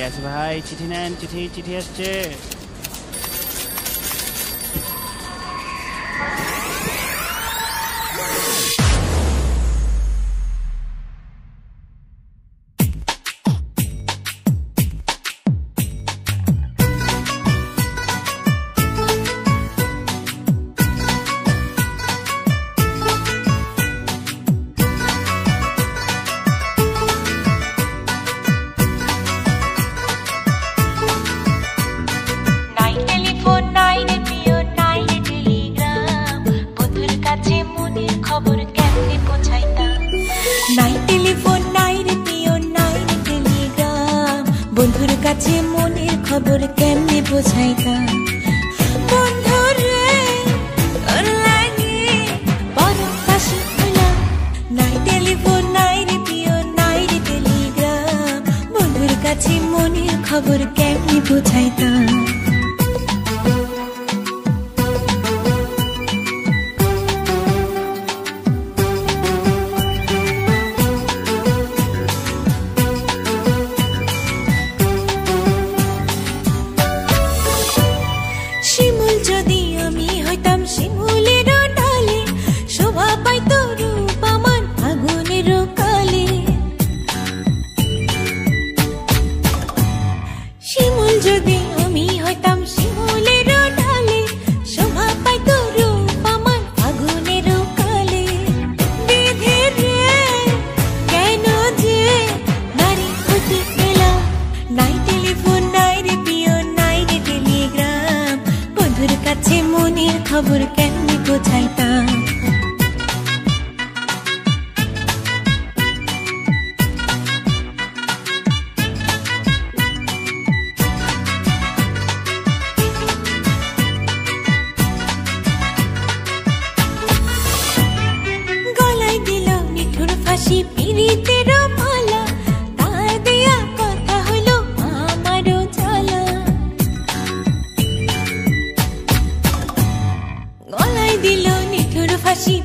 আছে ভাই, চিঠি নেন, চিঠি চিঠি আসছে। বন্ধুর কাছে মনের খবর কেমনে পৌঁছাইতাম। বন্ধুরে তোর লাগে বড় ফাঁসি হইলাম। নাই টেলিফোন নাই রে প্রিয় নাই রে টেলিগ্রাম, বন্ধুর কাছে মনের খবর কেমনে পৌঁছাইতাম। যদি আমি হইতাম শিমুলের ডালে, শোভা পাইত রূপ আমার আগুনের কালে। শিমুল যদি আমি হইতাম শিমুলের ডালে, শোভা পাইত রূপ আমার আগুনের কালে। বিধির রে কেন যে নারী হতে গেলাম। নাই টেলিফোন নাই রে প্রিয় নাই রে টেলিগ্রাম, বন্ধুর কাছে মনের খবর কেমনে পৌঁছাইতাম। গলায় দিল মিঠুর ফাঁসি পিরিতের মালা, তার দেয়া কথা হলো আমারও জ্বালা। গলায় দিল নিঠুর ফাঁসি।